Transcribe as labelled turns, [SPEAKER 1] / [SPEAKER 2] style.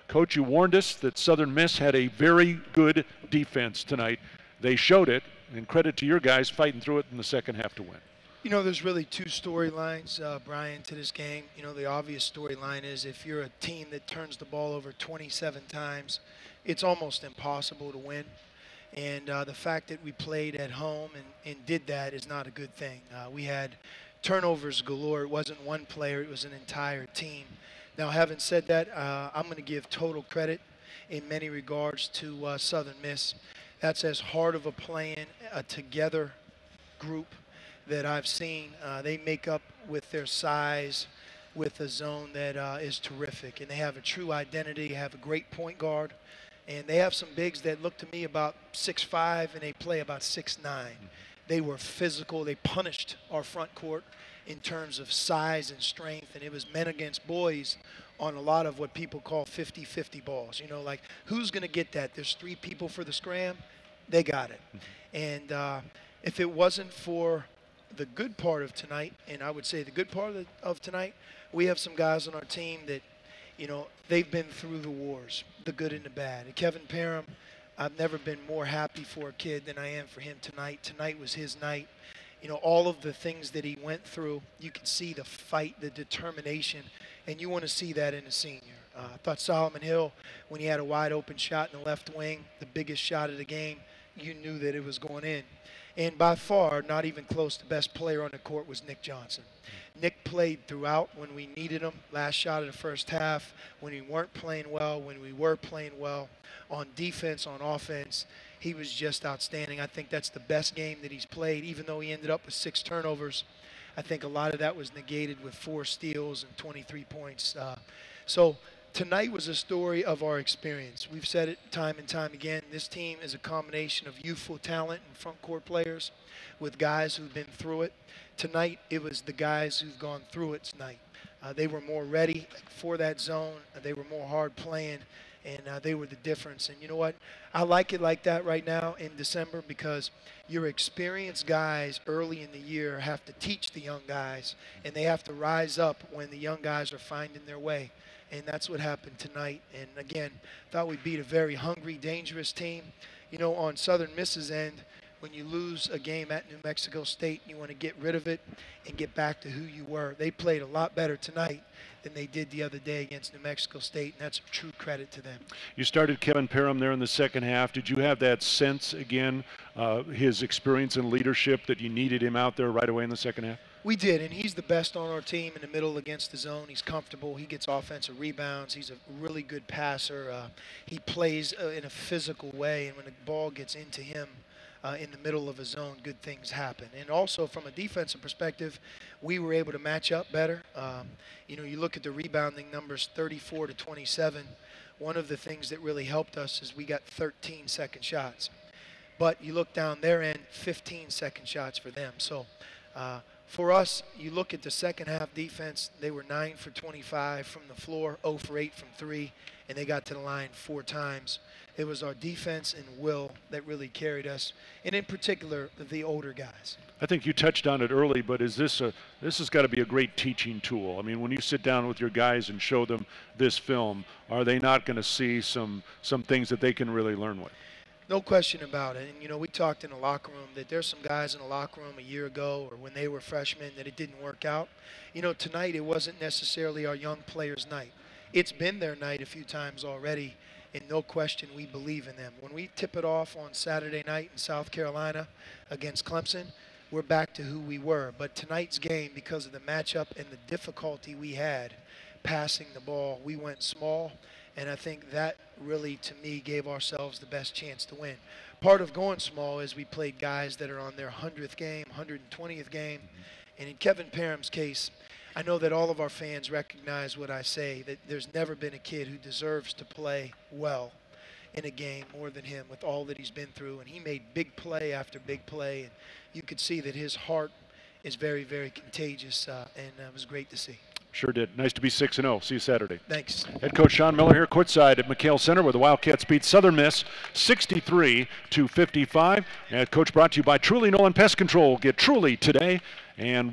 [SPEAKER 1] Coach, you warned us that Southern Miss had a very good defense tonight. They showed it, and credit to your guys fighting through it in the second half to win.
[SPEAKER 2] You know, there's really two storylines, Brian, to this game. You know, the obvious storyline is if you're a team that turns the ball over 27 times, it's almost impossible to win. And the fact that we played at home and did that is not a good thing. We had turnovers galore. It wasn't one player, it was an entire team. Now, having said that, I'm going to give total credit in many regards to Southern Miss. That's as hard of a playing, a together group that I've seen. They make up with their size, with a zone that is terrific. And they have a true identity, have a great point guard. And they have some bigs that look to me about 6'5", and they play about 6'9". They were physical. They punished our front court in terms of size and strength, and it was men against boys on a lot of what people call 50-50 balls. You know, like, who's going to get that? There's 3 people for the scram. They got it. And if it wasn't for the good part of tonight, and I would say the good part of tonight, we have some guys on our team that, you know, they've been through the wars, the good and the bad. And Kevin Parham, I've never been more happy for a kid than I am for him tonight. Tonight was his night. You know, all of the things that he went through, you can see the fight, the determination, and you want to see that in a senior. I thought Solomon Hill, when he had a wide open shot in the left wing, the biggest shot of the game, you knew that it was going in. And by far, not even close, the best player on the court was Nick Johnson. Nick played throughout when we needed him. Last shot of the first half, when we weren't playing well, when we were playing well. On defense, on offense, he was just outstanding. I think that's the best game that he's played, even though he ended up with 6 turnovers. I think a lot of that was negated with 4 steals and 23 points. So tonight was a story of our experience. We've said it time and time again. This team is a combination of youthful talent and front court players with guys who've been through it. Tonight, it was the guys who've gone through it tonight. They were more ready for that zone. They were more hard playing, and they were the difference. And you know what? I like it like that right now in December because your experienced guys early in the year have to teach the young guys, and they have to rise up when the young guys are finding their way. And that's what happened tonight. And again, thought we beat a very hungry, dangerous team. You know, on Southern Miss's end, when you lose a game at New Mexico State, you want to get rid of it and get back to who you were. They played a lot better tonight than they did the other day against New Mexico State, and that's a true credit to them.
[SPEAKER 1] You started Kevin Parham there in the second half. Did you have that sense, again, his experience and leadership, that you needed him out there right away in the second half?
[SPEAKER 2] We did, and he's the best on our team in the middle against the zone. He's comfortable. He gets offensive rebounds. He's a really good passer. He plays in a physical way, and when the ball gets into him, in the middle of a zone, good things happen. And also from a defensive perspective, we were able to match up better. You know, you look at the rebounding numbers, 34 to 27. One of the things that really helped us is we got 13 second shots. But you look down their end, 15 second shots for them. So for us, you look at the second half defense, they were 9 for 25 from the floor, 0 for 8 from 3, and they got to the line 4 times. It was our defense and will that really carried us, and in particular, the older guys.
[SPEAKER 1] I think you touched on it early, but this has got to be a great teaching tool. I mean, when you sit down with your guys and show them this film, are they not going to see some things that they can really learn with?
[SPEAKER 2] No question about it. And, you know, we talked in the locker room that there's some guys in the locker room a year ago or when they were freshmen that it didn't work out. You know, tonight it wasn't necessarily our young players' night. It's been their night a few times already, and no question we believe in them. When we tip it off on Saturday night in South Carolina against Clemson, we're back to who we were. But tonight's game, because of the matchup and the difficulty we had passing the ball, we went small. And I think that really, to me, gave ourselves the best chance to win. Part of going small is we played guys that are on their 100th game, 120th game. And in Kevin Parham's case, I know that all of our fans recognize what I say, that there's never been a kid who deserves to play well in a game more than him with all that he's been through. And he made big play after big play. And you could see that his heart is very, very contagious, and it was great to see.
[SPEAKER 1] Sure did. Nice to be 6-0. See you Saturday.
[SPEAKER 2] Thanks.
[SPEAKER 1] Head coach Sean Miller here courtside at McHale Center, where the Wildcats beat Southern Miss 63-55. And coach brought to you by Truly Nolan Pest Control. Get Truly today. And